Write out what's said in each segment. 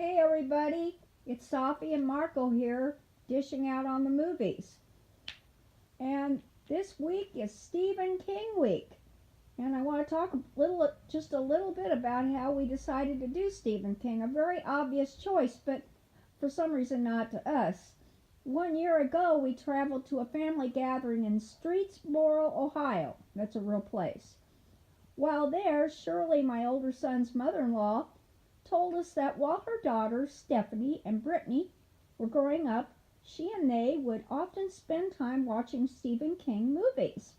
Hey everybody, it's Sophie and Marco here, dishing out on the movies. And this week is Stephen King week. And I want to talk just a little bit about how we decided to do Stephen King. A very obvious choice, but for some reason not to us. 1 year ago, we traveled to a family gathering in Streetsboro, Ohio. That's a real place. While there, Shirley, my older son's mother-in-law, told us that while her daughters, Stephanie and Brittany, were growing up, she and they would often spend time watching Stephen King movies.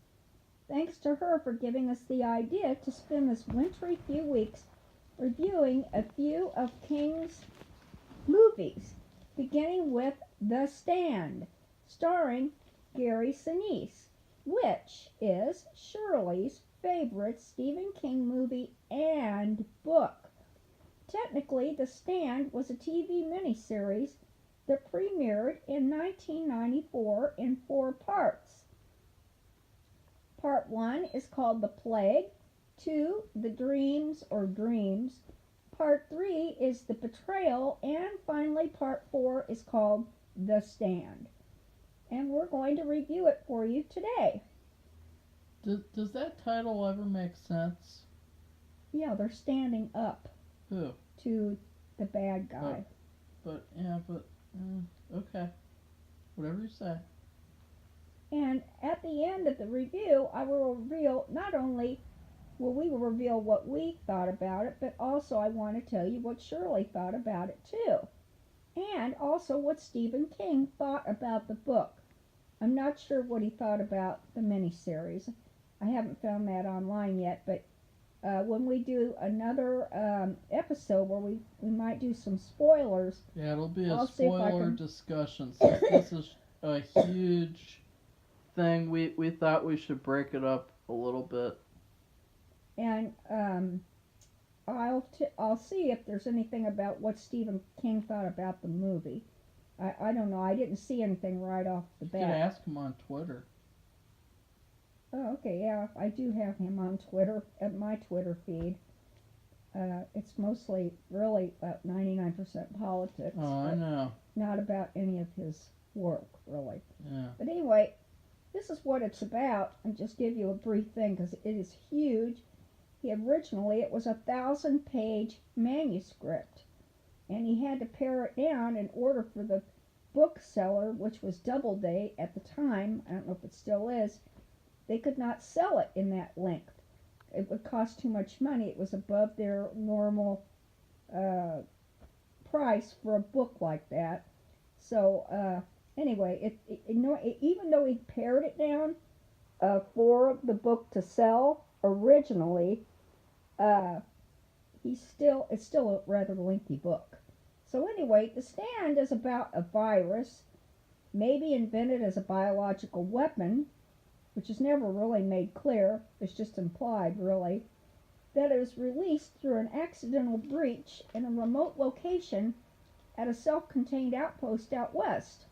Thanks to her for giving us the idea to spend this wintry few weeks reviewing a few of King's movies, beginning with The Stand, starring Gary Sinise, which is Shirley's favorite Stephen King movie and book. Technically, The Stand was a TV miniseries that premiered in 1994 in 4 parts. Part 1 is called The Plague, 2, The Dreams or Dreams, Part 3 is The Betrayal, and finally Part 4 is called The Stand. And we're going to review it for you today. Does that title ever make sense? Yeah, they're standing up Who? to the bad guy. Okay. Whatever you say. And at the end of the review, I will reveal not only will we reveal what we thought about it, but also I want to tell you what Shirley thought about it too. And also what Stephen King thought about the book. I'm not sure what he thought about the miniseries. I haven't found that online yet, but when we do another episode where we might do some spoilers. Yeah, it'll be a I'll spoiler discussion since this is a huge thing. We thought we should break it up a little bit. And I'll see if there's anything about what Stephen King thought about the movie. I don't know. I didn't see anything right off the bat. You can ask him on Twitter. Oh, okay, yeah, I do have him on Twitter, at my Twitter feed. It's mostly, really, about 99% politics. Oh, I know. Not about any of his work, really. Yeah. But anyway, this is what it's about. I'll just give you a brief thing, because it is huge. Originally, it was a 1,000-page manuscript, and he had to pare it down in order for the bookseller, which was Doubleday at the time, I don't know if it still is, they could not sell it in that length. It would cost too much money. It was above their normal price for a book like that. So anyway, even though he pared it down for the book to sell originally, it's still a rather lengthy book. So anyway, The Stand is about a virus, maybe invented as a biological weapon, which is never really made clear, it's just implied really, that is released through an accidental breach in a remote location at a self-contained outpost out west.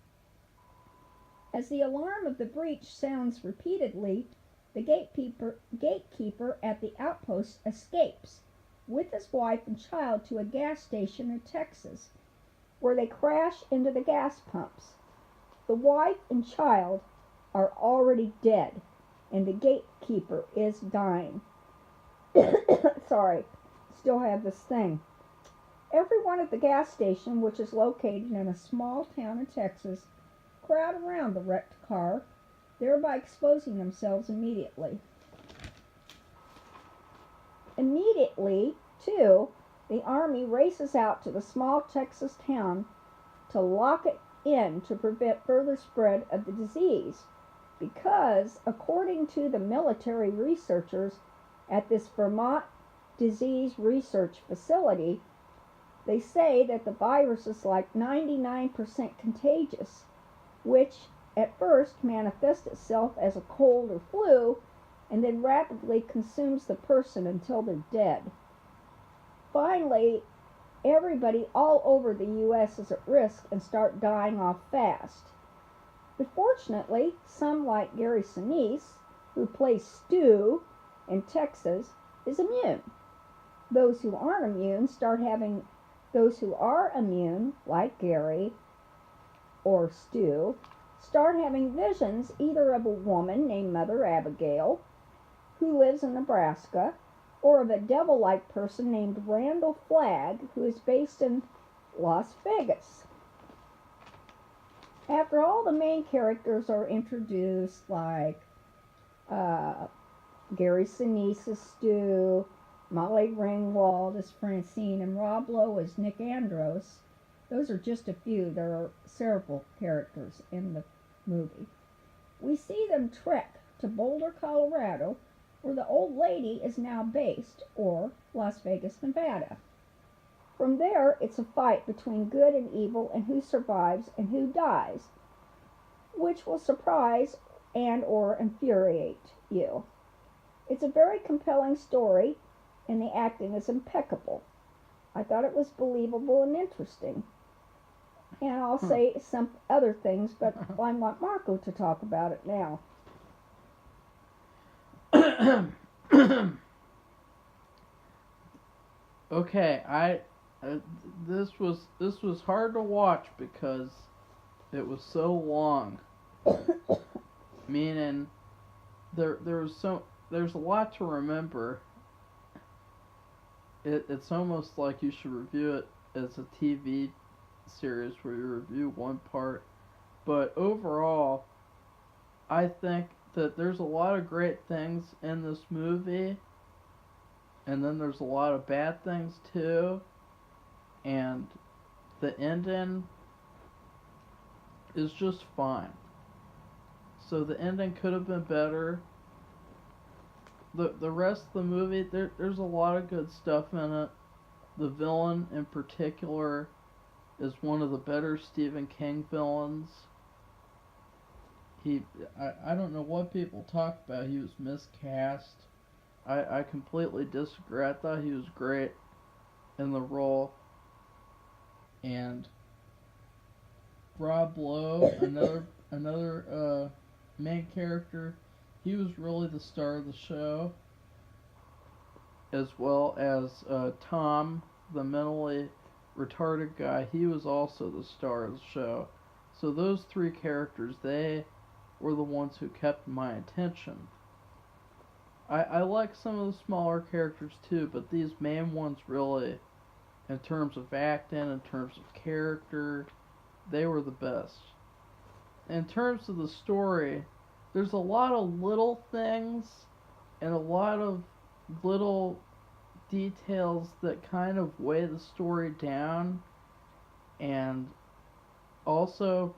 As the alarm of the breach sounds repeatedly, the gatekeeper at the outpost escapes with his wife and child to a gas station in Texas, where they crash into the gas pumps. The wife and child are already dead, and the gatekeeper is dying. Sorry, still have this thing. Everyone at the gas station, which is located in a small town in Texas, crowd around the wrecked car, thereby exposing themselves immediately. Immediately, too, the Army races out to the small Texas town to lock it in to prevent further spread of the disease, because, according to the military researchers at this Vermont Disease Research Facility, they say that the virus is like 99% contagious, which at first manifests itself as a cold or flu, and then rapidly consumes the person until they're dead. Finally, everybody all over the U.S. is at risk and start dying off fast. But fortunately, some like Gary Sinise, who plays Stu in Texas, is immune. Those who aren't immune start having Those who are immune, like Gary or Stu, start having visions either of a woman named Mother Abigail, who lives in Nebraska, or of a devil-like person named Randall Flagg, who is based in Las Vegas. After all the main characters are introduced, like Gary Sinise as Stu, Molly Ringwald as Francine, and Rob Lowe as Nick Andros, those are just a few. There are several characters in the movie. We see them trek to Boulder, Colorado, where the old lady is now based, or Las Vegas, Nevada. From there, it's a fight between good and evil and who survives and who dies, which will surprise and or infuriate you. It's a very compelling story, and the acting is impeccable. I thought it was believable and interesting. And I'll say some other things, but I want Marco to talk about it now. Okay, this was hard to watch because it was so long. Meaning there's a lot to remember. It's almost like you should review it as a TV series where you review one part. But overall, I think that there's a lot of great things in this movie, and then there's a lot of bad things too, and the ending is just fine. So the ending could have been better. The rest of the movie, there's a lot of good stuff in it. The villain in particular is one of the better Stephen King villains. I don't know what people talk about. He was miscast. I completely disagree. I thought he was great in the role. And Rob Lowe, another main character, he was really the star of the show, as well as Tom, the mentally retarded guy. He was also the star of the show. So those three characters, they were the ones who kept my attention. I like some of the smaller characters too, but these main ones really, in terms of acting, in terms of character, they were the best. In terms of the story, there's a lot of little things and a lot of little details that kind of weigh the story down, and also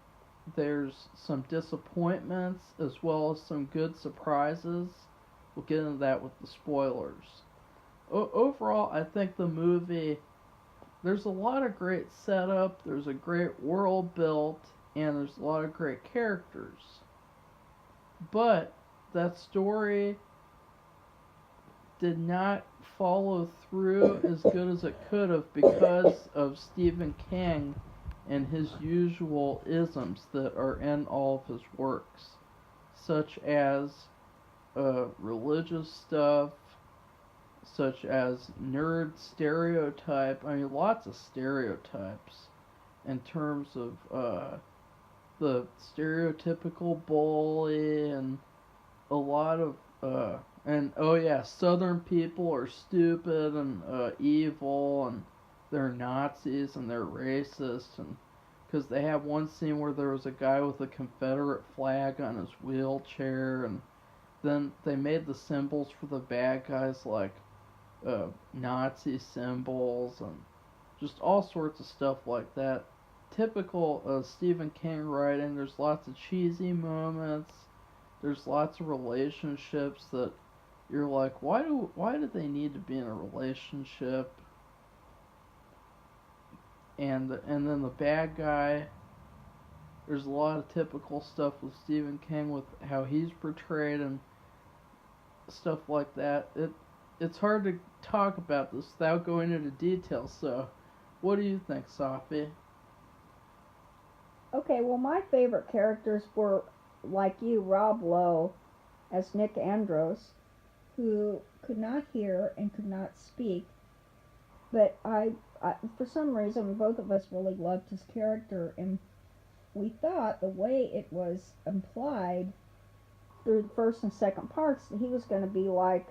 there's some disappointments as well as some good surprises. We'll get into that with the spoilers. Overall, I think the movie, there's a lot of great setup, there's a great world built, and there's a lot of great characters. But that story did not follow through as good as it could have because of Stephen King and his usual isms that are in all of his works, such as religious stuff, such as nerd stereotype. I mean, lots of stereotypes in terms of the stereotypical bully, and a lot of and oh yeah, Southern people are stupid and evil, and they're Nazis and they're racist, and because they have one scene where there was a guy with a Confederate flag on his wheelchair, and then they made the symbols for the bad guys like Nazi symbols and just all sorts of stuff like that. Typical Stephen King writing. There's lots of cheesy moments. There's lots of relationships that you're like, why do they need to be in a relationship? And then the bad guy. There's a lot of typical stuff with Stephen King with how he's portrayed and stuff like that. It's hard to talk about this without going into detail. So, what do you think, Safi? Okay, well, my favorite characters were, like you, Rob Lowe as Nick Andros, who could not hear and could not speak, but I for some reason, both of us really loved his character, and we thought the way it was implied through the first and second parts that he was going to be like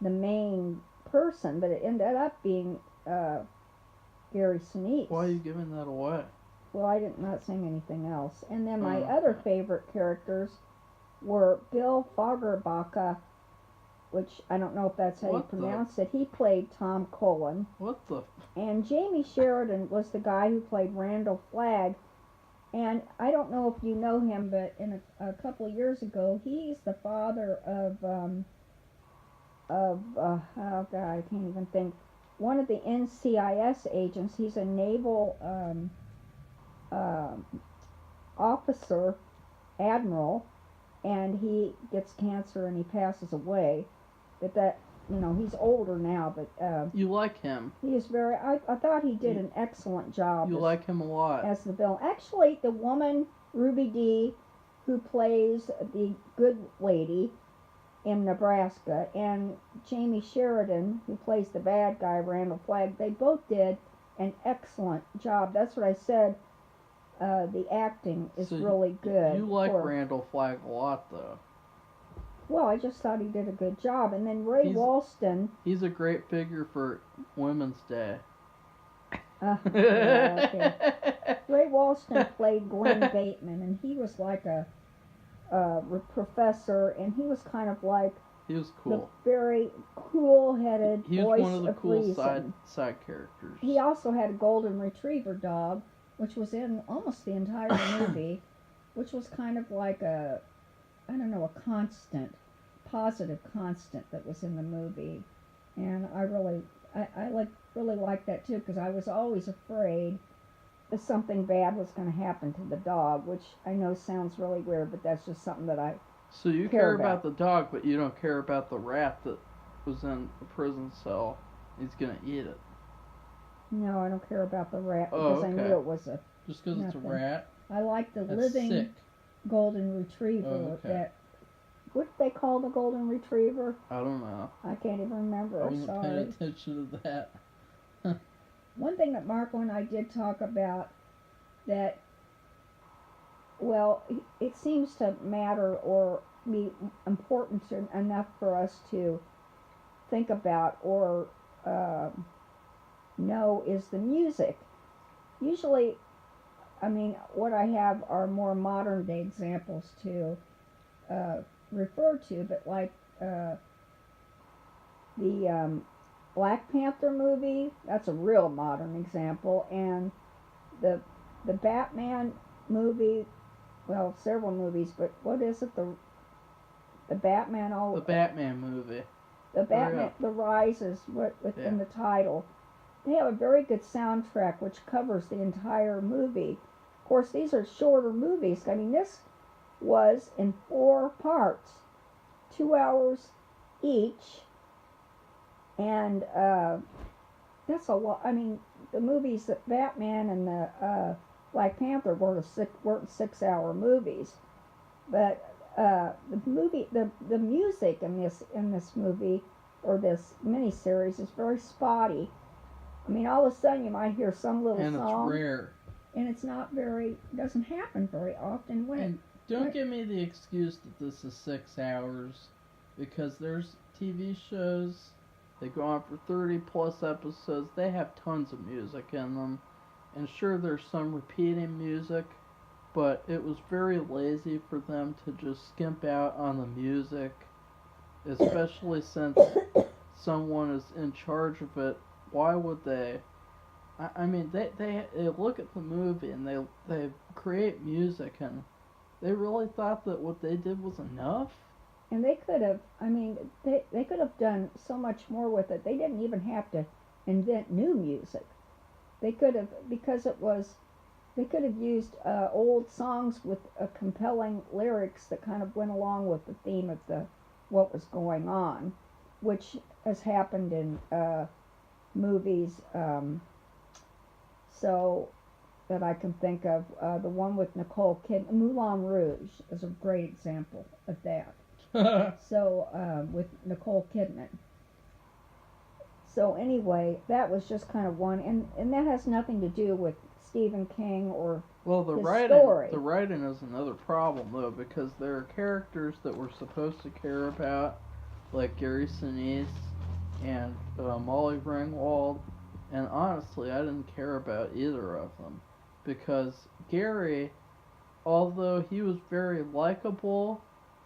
the main person, but it ended up being Gary Sinise. Why are you giving that away? Well, I didn't not saying anything else. And then my Oh, other okay. favorite characters were Bill Fagerbakke, which I don't know if that's how What you the- pronounce it. He played Tom Cullen. What the? And Jamie Sheridan was the guy who played Randall Flagg. And I don't know if you know him, but in a couple of years ago, he's the father of oh God, I can't even think. One of the NCIS agents. He's a naval officer, admiral, and he gets cancer and he passes away. But that, he's older now, but You like him. he is very. I thought he did an excellent job. You like him a lot. As the villain. Actually, the woman Ruby Dee, who plays the good lady in Nebraska, and Jamie Sheridan, who plays the bad guy Randall Flagg, they both did an excellent job. That's what I said. The acting is So really good. You like Randall Flagg a lot, though. Well, I just thought he did a good job. And then Ray He's- Walston. He's a great figure for Women's Day. Yeah, okay. Ray Walston played Glenn Bateman, and he was like a professor, and he was kind of like He was the cool. very cool-headed He was voice one of the cool reason. side characters. He also had a golden retriever dog, which was in almost the entire movie, which was kind of like a constant, positive constant that was in the movie, and I really like that too, because I was always afraid that something bad was going to happen to the dog, which I know sounds really weird, but that's just something that I So you care care about. about the dog, but you don't care about the rat that was in the prison cell. He's gonna eat it. No, I don't care about the rat Oh, because I okay. knew it was a. Just because it's a Nothing. rat? I like the That's living sick. golden retriever. Oh, okay. That. What did they call the golden retriever? I don't know. I can't even remember. I wasn't paying Sorry. attention to that. One thing that Marco and I did talk about that, well, it seems to matter or be important enough for us to think about or know is the music. Usually, what I have are more modern day examples to refer to, but like the Black Panther movie, that's a real modern example, and the Batman movie, well, several movies, but what is it? The Batman The Batman movie. the Batman up. The Rise is what within Yeah. the title. They have a very good soundtrack which covers the entire movie. Of course, these are shorter movies. This was in 4 parts, 2 hours each, and that's a lot. The movies that Batman and the Black Panther weren't 6-hour movies, but the music in this movie or this miniseries is very spotty. All of a sudden you might hear some little And song, it's rare. and it's not very, doesn't happen very often. And don't give me the excuse that this is 6 hours, because there's TV shows, they go on for 30 plus episodes, they have tons of music in them, and sure there's some repeating music, but it was very lazy for them to just skimp out on the music, especially since someone is in charge of it. Why would they? They look at the movie and they create music, and they really thought that what they did was enough. And they could have, they could have done so much more with it. They didn't even have to invent new music. They could have, they could have used old songs with compelling lyrics that kind of went along with the theme of what was going on, which has happened in movies. So that I can think of, the one with Nicole Kidman, Moulin Rouge is a great example of that. So with Nicole Kidman. So anyway, that was just kind of one, and that has nothing to do with Stephen King or Well, the his writing, story. the writing is another problem though, because there are characters that we're supposed to care about, like Gary Sinise and Molly Ringwald, and honestly, I didn't care about either of them, because Gary, although he was very likable,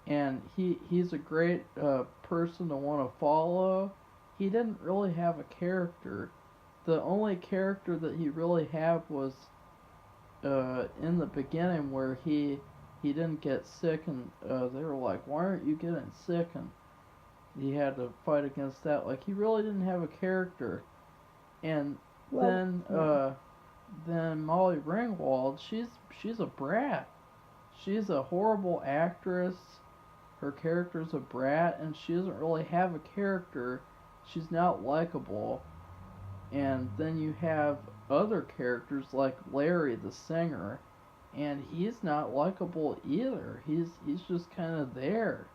and he's a great person to want to follow, he didn't really have a character. The only character that he really had was in the beginning where he didn't get sick, and they were like, "Why aren't you getting sick?" And he had to fight against that. Like, he really didn't have a character. And Well, then then Molly Ringwald, she's a brat. She's a horrible actress. Her character's a brat, and she doesn't really have a character. She's not likable. And then you have other characters like Larry the singer, and he's not likable either. He's just kind of there.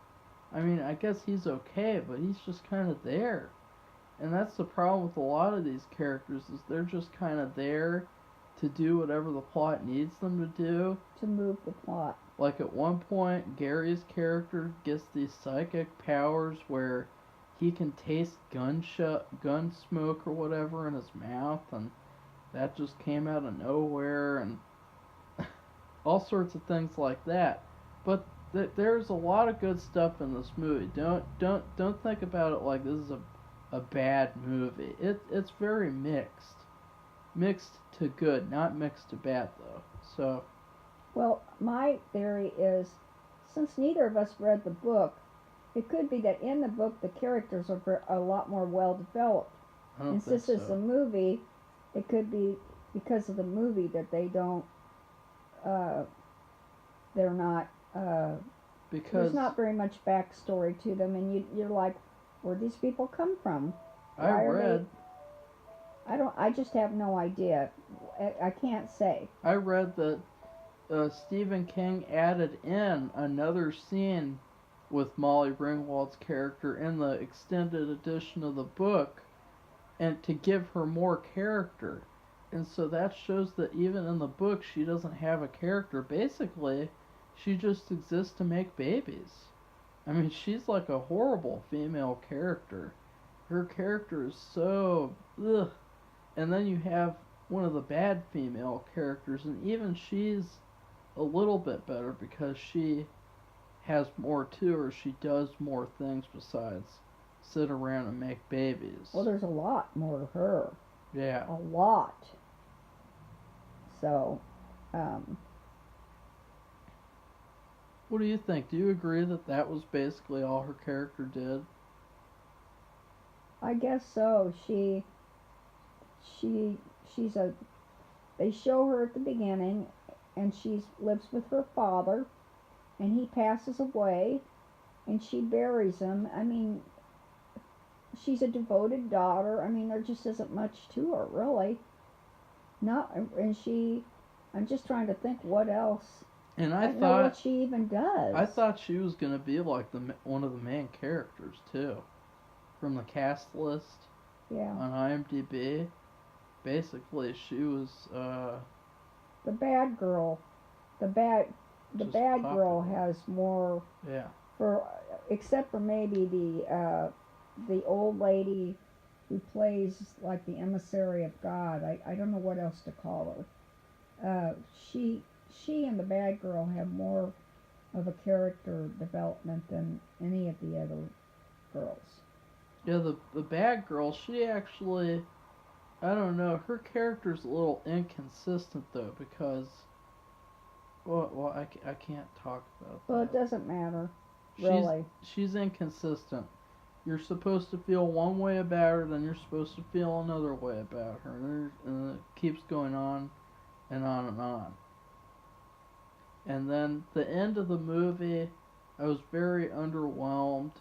I mean, I guess he's okay, but he's just kind of there. And that's the problem with a lot of these characters, is they're just kind of there to do whatever the plot needs them to do. to move the plot. Like at one point, Gary's character gets these psychic powers where he can taste gun smoke or whatever in his mouth, and that just came out of nowhere, and all sorts of things like that. But there's a lot of good stuff in this movie. Don't think about it like this is a bad movie. It's very mixed to good, not mixed to bad though. So. Well, my theory is, since neither of us read the book, it could be that in the book the characters are a lot more well developed. I don't And think since it's so. a movie, it could be because of the movie that they don't, they're not, Because there's not very much backstory to them, and you're like, where'd these people come from? I Why are read I just have no idea. I can't say. I read that Stephen King added in another scene with Molly Ringwald's character in the extended edition of the book, and to give her more character. And so that shows that even in the book she doesn't have a character. Basically, she just exists to make babies. I mean, she's like a horrible female character. Her character is so ugh. And then you have one of the bad female characters, and even she's a little bit better because she has more to her. She does more things besides sit around and make babies. Well, there's a lot more to her. Yeah. A lot. So, What do you think? Do you agree that that was basically all her character did? I guess so. She's a. They show her at the beginning, and she lives with her father, and he passes away, and she buries him. I mean, she's a devoted daughter. I mean, there just isn't much to her, really. Not, and she. I'm just trying to think what else. And I I don't know what thought she even does. I thought she was gonna be like one of the main characters too, from the cast list Yeah. on IMDb. Basically, she was The bad girl. The bad just girl popular. has more Yeah. for, except for maybe the old lady who plays like the emissary of God. I don't know what else to call her. She and the bad girl have more of a character development than any of the other girls. Yeah, the bad girl, she actually, I don't know, her character's a little inconsistent though, because, I can't talk about Well, it that. doesn't matter, really. She's inconsistent. You're supposed to feel one way about her, then you're supposed to feel another way about her, and it keeps going on and on and on. And then the end of the movie, I was very underwhelmed.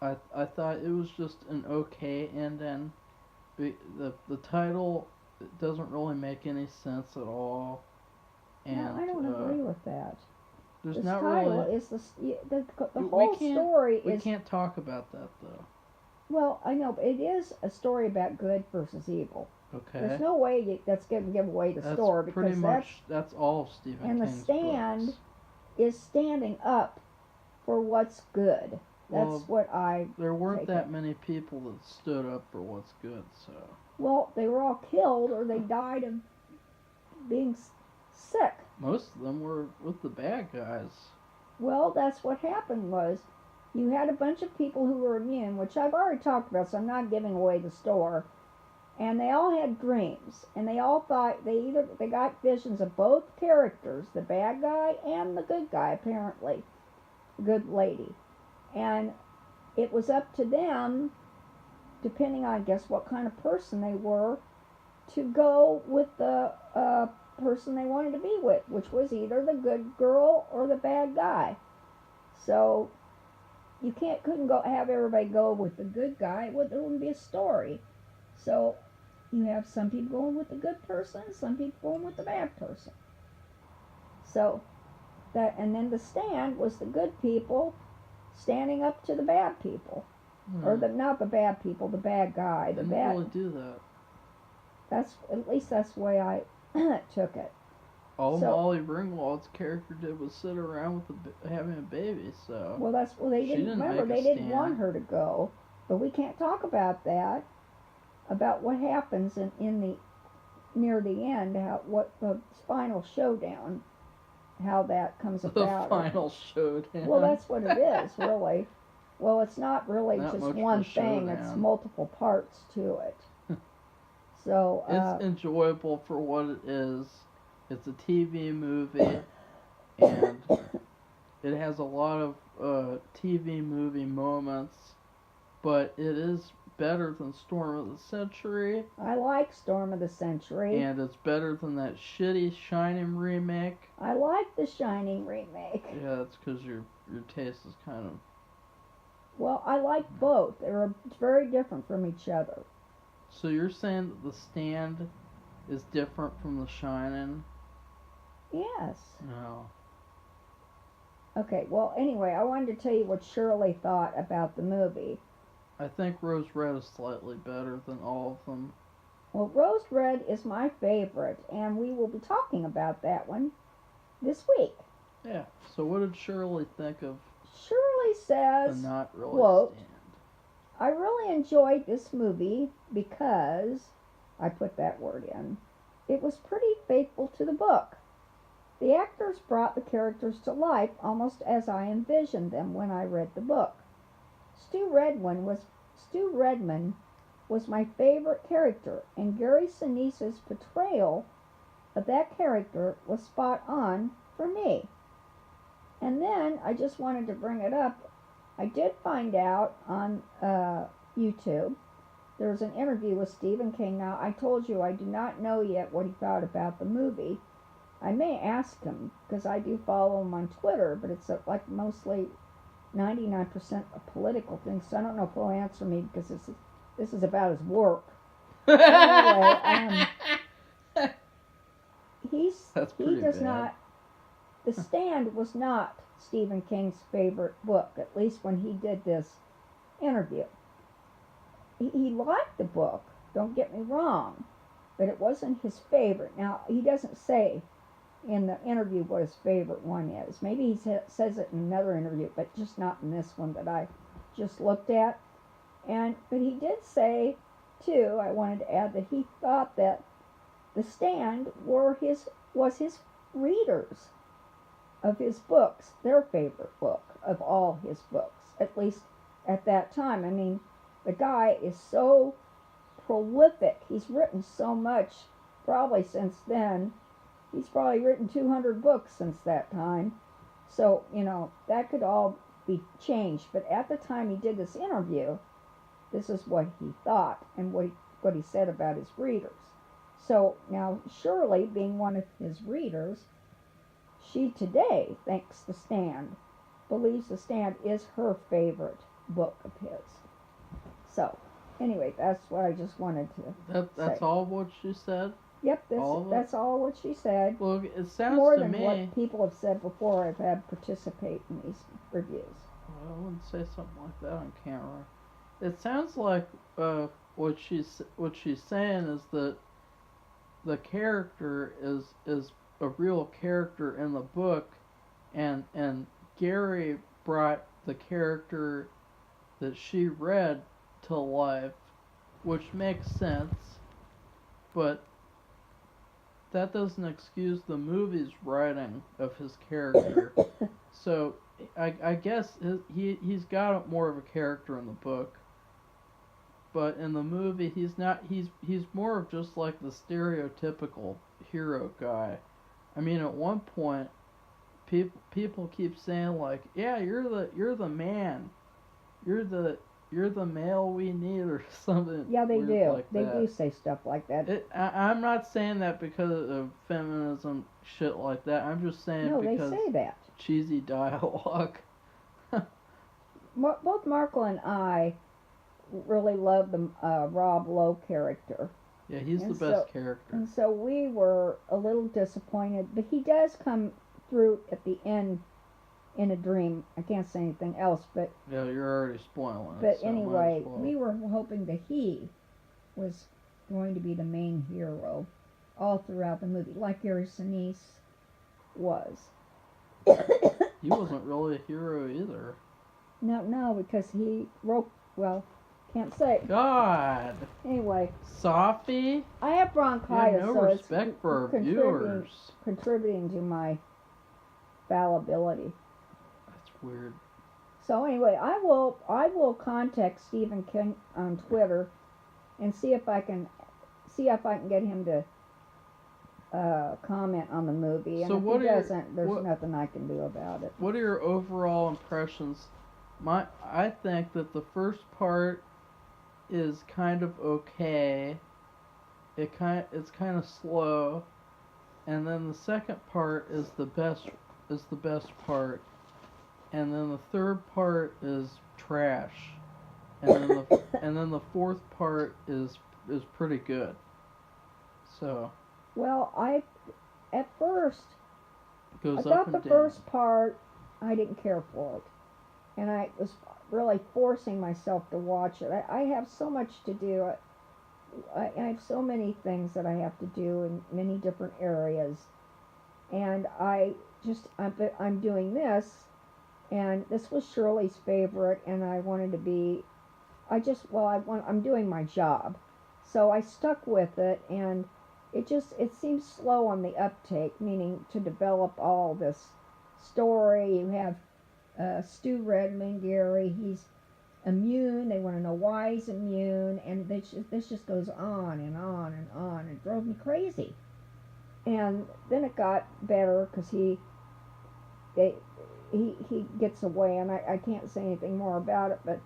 I thought it was just an okay ending. The title doesn't really make any sense at all. And No, I don't agree with that. there's This not title really. is the We whole can't- story We is. can't talk about that though. Well, I know, but it is a story about good versus evil. Okay. There's no way that's going to give away the That's story pretty because much that's all of Stephen and The King's Stand books. is standing up for what's good. That's Well, what I there weren't take that it. many people that stood up for what's good, so. Well, they were all killed or they died of being sick. Most of them were with the bad guys. Well, that's what happened was you had a bunch of people who were immune, which I've already talked about, so I'm not giving away the store. And they all had dreams, and they all thought they got visions of both characters, the bad guy and the good guy, apparently, the good lady. And it was up to them, depending on, I guess, what kind of person they were, to go with the person they wanted to be with, which was either the good girl or the bad guy. So you couldn't go have everybody go with the good guy. There wouldn't be a story. So you have some people going with the good person, some people going with the bad person. So and then The Stand was the good people standing up to the bad people, or not the bad people, the bad guy. Didn't really do that. At least that's the way I took it. All Molly Ringwald's character did was sit around with having a baby. So they didn't want her to go, but we can't talk about that. About what happens in the near the end, what the final showdown, how that comes about. The final showdown. Well, that's what it is, really. Well, it's not really just one thing; it's multiple parts to it. So it's enjoyable for what it is. It's a TV movie, and it has a lot of TV movie moments, but it is better than Storm of the Century. I like Storm of the Century. And it's better than that shitty Shining remake. I like the Shining remake. Yeah, that's because your taste is kind of... Well, I like both. They're very different from each other. So you're saying that The Stand is different from The Shining? Yes. No. Okay, well, anyway, I wanted to tell you what Shirley thought about the movie. I think Rose Red is slightly better than all of them. Well, Rose Red is my favorite, and we will be talking about that one this week. Yeah, so what did Shirley think of Shirley says, the Not Really quote, Stand? I really enjoyed this movie because, I put that word in, it was pretty faithful to the book. The actors brought the characters to life almost as I envisioned them when I read the book. Stu Redman was my favorite character, and Gary Sinise's portrayal of that character was spot on for me. And then I just wanted to bring it up. I did find out on YouTube there was an interview with Stephen King. Now, I told you I do not know yet what he thought about the movie. I may ask him, because I do follow him on Twitter, but it's like mostly 99% a political thing, so I don't know if he'll answer me because this is about his work. Anyway, he does not. The Stand was not Stephen King's favorite book, at least when he did this interview. He liked the book, don't get me wrong, but it wasn't his favorite. Now, he doesn't say in the interview what his favorite one is. Maybe he says it in another interview, but just not in this one that I just looked at. But he did say, too, I wanted to add that he thought that The Stand was his readers of his books, their favorite book of all his books, at least at that time. I mean, the guy is so prolific. He's written so much, probably since then. He's probably written 200 books since that time. So, that could all be changed. But at the time he did this interview, this is what he thought and what he said about his readers. So, now, Shirley, being one of his readers, she today thinks The Stand, believes The Stand is her favorite book of his. So, anyway, that's what I just wanted to That's say. all what she said? Yep, that's all what she said. Well, it sounds more to than me... what people have said before I've had participate in these reviews. Well, I wouldn't say something like that on camera. It sounds like what she's saying is that the character is a real character in the book, and Gary brought the character that she read to life, which makes sense, but that doesn't excuse the movie's writing of his character. So I guess he's got more of a character in the book, but in the movie he's not. He's more of just like the stereotypical hero guy. I mean, at one point, people keep saying like, "Yeah, you're the man, you're the male we need," or something. Yeah, they weird do. like They that. do say stuff like that. I'm not saying that because of feminism shit like that. I'm just saying No, they because say that. cheesy dialogue. Both Marco and I really love the Rob Lowe character. Yeah, he's And the best so- character. And so we were a little disappointed, but he does come through at the end in a dream. I can't say anything else, but Yeah, you're already spoiling it. but so might anyway, as well. we were hoping that he was going to be the main hero all throughout the movie, like Gary Sinise was. He wasn't really a hero either. No, because he wrote, well, can't say. God, Anyway, Sophie, I have you bronchitis, have no so it's respect for our contributing, viewers. contributing to my fallibility. That's weird. So anyway, I will contact Stephen King on Twitter and see if I can get him to comment on the movie. And So if what he are your- doesn't, there's what- nothing I can do about it. What are your overall impressions? I think that the first part is kind of okay. It's kind of slow, and then the second part is the best part, and then the third part is trash, and then the fourth part is pretty good. So Well, at first it goes I up thought and the down. first part I didn't care for it, and I was really forcing myself to watch it. I have so much to do. I have so many things that I have to do in many different areas, and I'm doing this, and this was Shirley's favorite, and I wanted to be. I'm doing my job, so I stuck with it, and it seems slow on the uptake, meaning to develop all this story. You have Stu Redman, Gary, he's immune. They want to know why he's immune, and this just goes on and on and on. It drove me crazy. And then it got better because he gets away, and I can't say anything more about it, but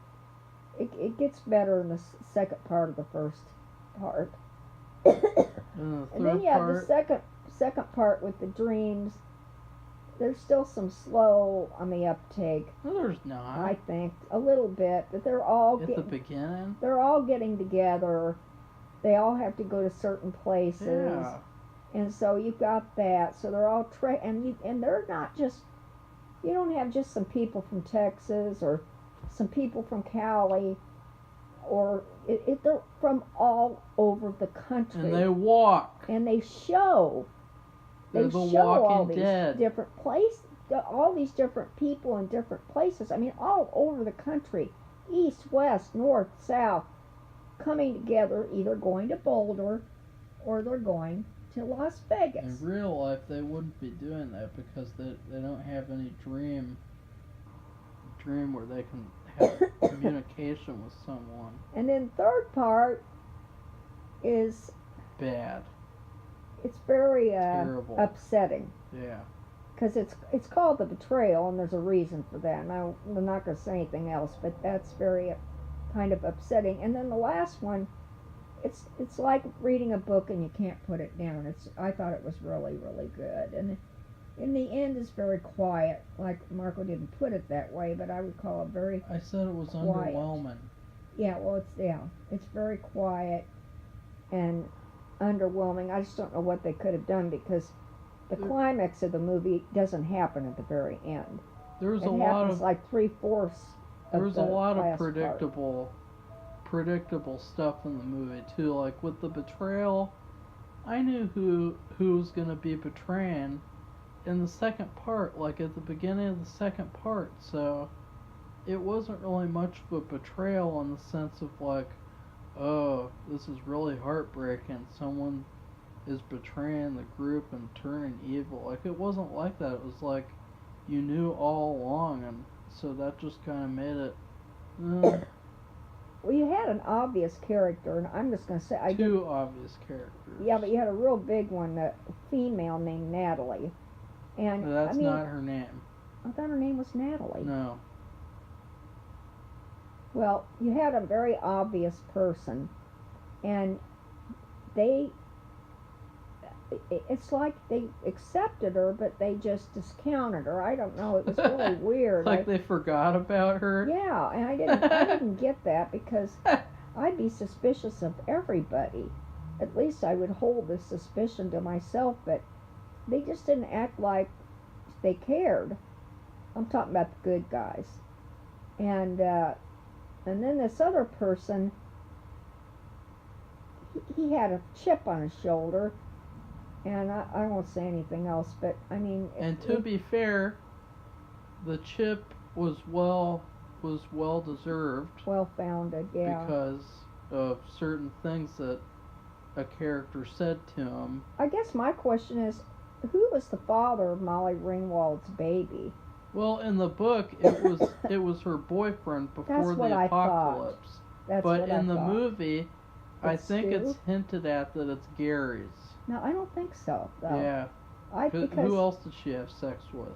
it gets better in the second part of the first part. And the And then third you have part, the second part with the dreams. There's still some slow on the uptake, no, there's not. I think, a little bit, but they're all At the beginning, getting together. They all have to go to certain places, yeah. and so you've got that. So they're all and they're not just. You don't have just some people from Texas or some people from Cali, or they're from all over the country. And they walk. And they show. They're They the show all Walking these Dead. different places, all these different people in different places. I mean, all over the country, east, west, north, south, coming together, either going to Boulder or they're going to Las Vegas. In real life, they wouldn't be doing that because they don't have any dream where they can have communication with someone. And then third part is Bad. it's very Terrible. upsetting. Yeah. Because it's called The Betrayal, and there's a reason for that. And I'm not going to say anything else, but that's very kind of upsetting. And then the last one, it's like reading a book and you can't put it down. I thought it was really, really good. And in the end, it's very quiet. Like Marco didn't put it that way, but I would call it very. I said it was Quiet. underwhelming. Yeah, well, it's very quiet and underwhelming. I just don't know what they could have done because the climax of the movie doesn't happen at the very end. There was It a lot happens of like 3/4 of there was the a lot of last part. predictable predictable stuff in the movie too. Like with the betrayal, I knew who was gonna be betraying in the second part, like at the beginning of the second part. So it wasn't really much of a betrayal in the sense of like, oh, this is really heartbreaking. Someone is betraying the group and turning evil. Like it wasn't like that. It was like you knew all along, and so that just kind of made it. Well, you had an obvious character, and I'm just going to say Two obvious characters. Yeah, but you had a real big one, a female named Natalie, and No, that's I mean, not her name. I thought her name was Natalie. No. Well, you had a very obvious person, and it's like they accepted her, but they just discounted her. I don't know. It was really weird. Like they forgot about her. Yeah, and I didn't get that because I'd be suspicious of everybody. At least I would hold this suspicion to myself, but they just didn't act like they cared. I'm talking about the good guys. And then this other person, he had a chip on his shoulder, and I won't say anything else, but I mean... And to be fair, the chip was well deserved. Well-founded, yeah. Because of certain things that a character said to him. I guess my question is, who was the father of Molly Ringwald's baby? Well, in the book, it was her boyfriend before the apocalypse. But in the movie, I think it's hinted at that it's Gary's. No, I don't think so, though. Yeah. Because who else did she have sex with?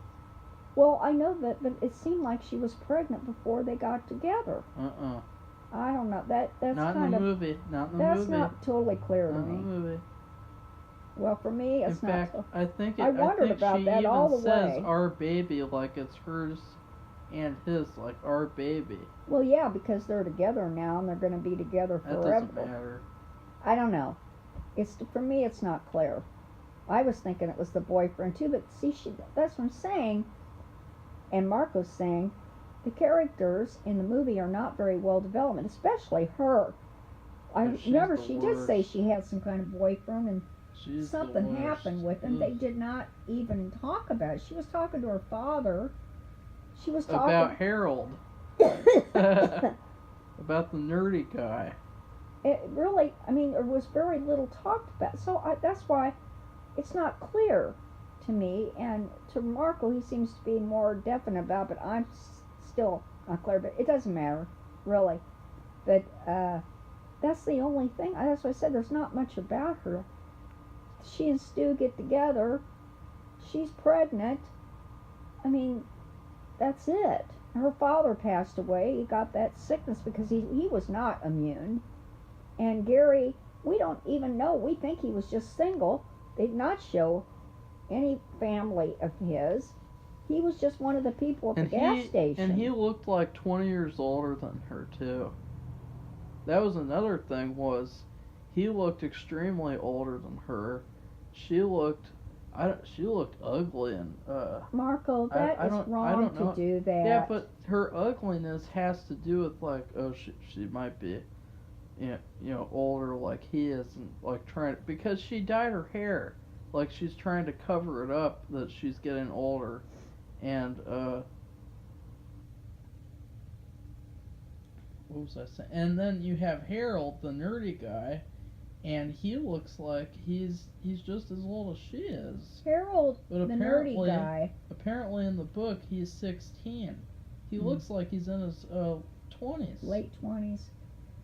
Well, I know that, but it seemed like she was pregnant before they got together. I don't know. That's not kind in the of movie. Not in the movie. That's not totally clear to not me. In the movie. Well, for me, it's in not. fact, I think I wondered about she that even all the says way. Our baby like it's hers and his, like our baby. Well, yeah, because they're together now and they're going to be together forever. That doesn't matter. I don't know. For me, it's not clear. I was thinking it was the boyfriend too, but see, that's what I'm saying. And Marco's saying the characters in the movie are not very well developed, especially her. I remember she did say she had some kind of boyfriend and something happened with him. They did not even talk about it. She was talking to her father. She was talking about Harold. About the nerdy guy. It really, I mean, there was very little talked about. So that's why it's not clear to me. And to Marco, he seems to be more definite about it, but I'm still not clear. But it doesn't matter, really. But that's the only thing. That's why I said there's not much about her. She and Stu get together. She's pregnant. I mean, that's it. Her father passed away. He got that sickness because he was not immune. And Gary, we don't even know. We think he was just single. They did not show any family of his. He was just one of the people at the gas station. And he looked like 20 years older than her, too. That was another thing, was he looked extremely older than her. She looked ugly and Marco, that is wrong to do that. Yeah, but her ugliness has to do with like, oh, she might be, you know, older like he is, and like because she dyed her hair, like she's trying to cover it up that she's getting older, and what was I saying? And then you have Harold, the nerdy guy. And he looks like he's just as old as she is. Harold, the nerdy guy. Apparently in the book, he's 16. He looks like he's in his 20s. Late 20s.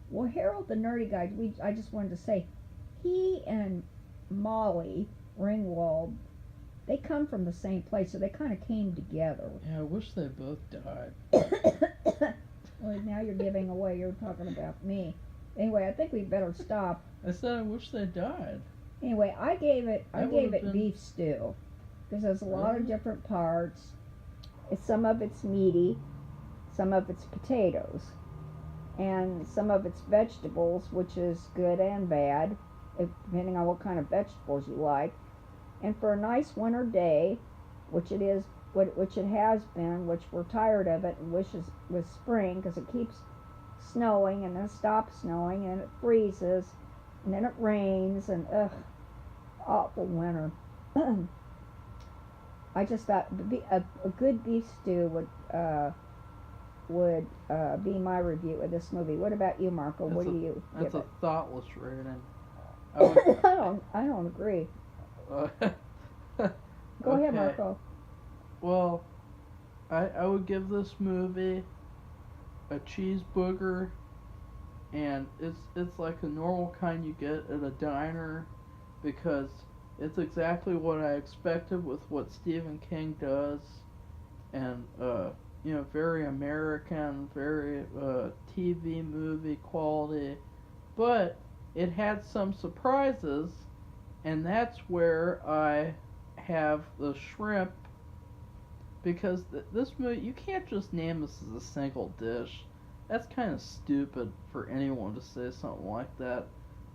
Well, Harold, the nerdy guy, I just wanted to say, he and Molly Ringwald, they come from the same place, so they kind of came together. Yeah, I wish they both died. Well, now you're giving away. You're talking about me. Anyway, I think we better stop. I said I wish they died. Anyway, I gave it beef stew because there's a lot of different parts. Some of it's meaty, some of it's potatoes, and some of it's vegetables, which is good and bad, depending on what kind of vegetables you like. And for a nice winter day, which it is, which it has been, which we're tired of it and wish it was spring because it keeps snowing, and then it stops snowing, and it freezes, and then it rains, and awful winter. I just thought a good beef stew would be my review of this movie. What about you, Marco? What do you give That's a it? thoughtless rating. I don't agree. Go ahead, Okay. Marco. Well, I would give this movie a cheeseburger, and it's like a normal kind you get at a diner, because it's exactly what I expected with what Stephen King does, and very American, very TV movie quality, but it had some surprises, and that's where I have the shrimp, because this movie, you can't just name this as a single dish. That's kind of stupid for anyone to say something like that,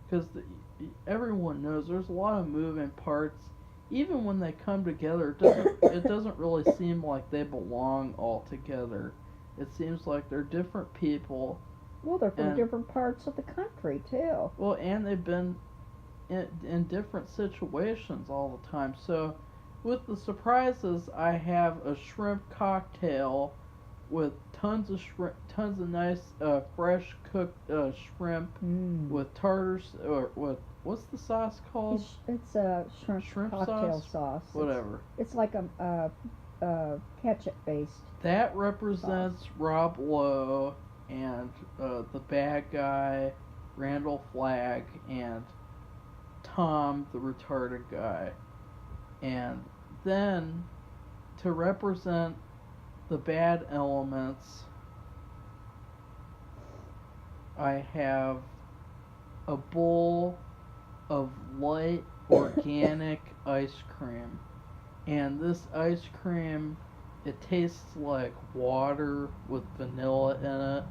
because everyone knows there's a lot of moving parts. Even when they come together, it doesn't really seem like they belong all together. It seems like they're different people. Well, they're from different parts of the country too. Well, and they've been in different situations all the time. So, with the surprises, I have a shrimp cocktail with tons of nice fresh cooked shrimp with tartars, or what's the sauce called? It's a shrimp cocktail sauce. Whatever. It's like a ketchup based. That represents sauce. Rob Lowe and the bad guy, Randall Flagg, and Tom, the retarded guy. And then, to represent the bad elements, I have a bowl of light organic ice cream. And this ice cream, it tastes like water with vanilla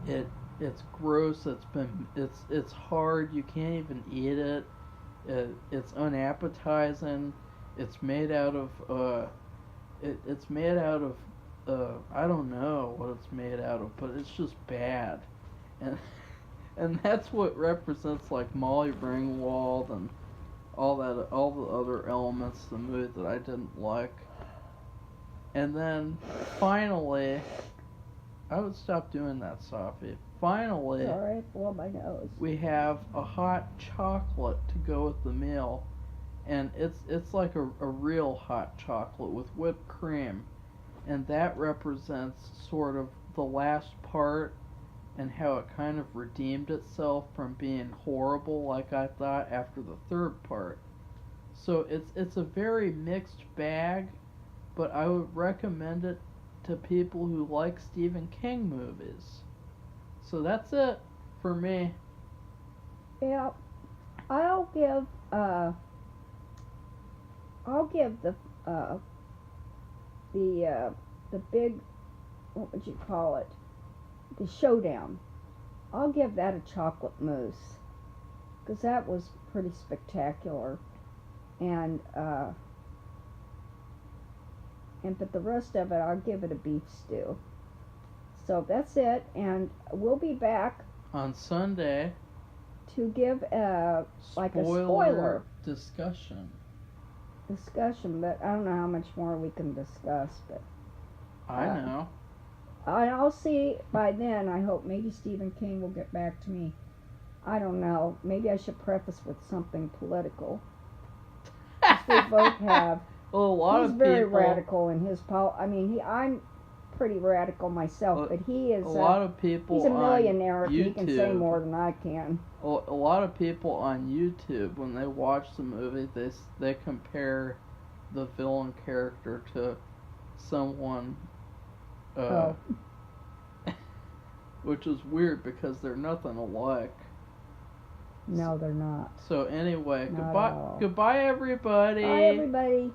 in it. It's gross. It's hard. You can't even eat it. It's unappetizing. It's made out of it's made out of I don't know what it's made out of, but it's just bad. And that's what represents like Molly Ringwald and all the other elements of the movie that I didn't like. And then finally, I would stop doing that, Sophie. Finally, sorry, blow my nose. We have a hot chocolate to go with the meal, and it's like a real hot chocolate with whipped cream, and that represents sort of the last part and how it kind of redeemed itself from being horrible like I thought after the third part. So it's a very mixed bag, but I would recommend it to people who like Stephen King movies. So that's it for me. Yeah, I'll give the big, what would you call it? The showdown. I'll give that a chocolate mousse, because that was pretty spectacular, and but the rest of it, I'll give it a beef stew. So that's it, and we'll be back on Sunday to give like a spoiler discussion, but I don't know how much more we can discuss, but I know. I'll see by then. I hope maybe Stephen King will get back to me. I don't know. Maybe I should preface with something political. We both have. Well, a lot He's of very people, radical in his I'm pretty radical myself, but he is. A lot of people. He's a millionaire. On if YouTube, he can say more than I can. A lot of people on YouTube, when they watch the movie, they compare the villain character to someone. Which is weird because they're nothing alike. No, they're not. So anyway, not goodbye everybody. Bye everybody.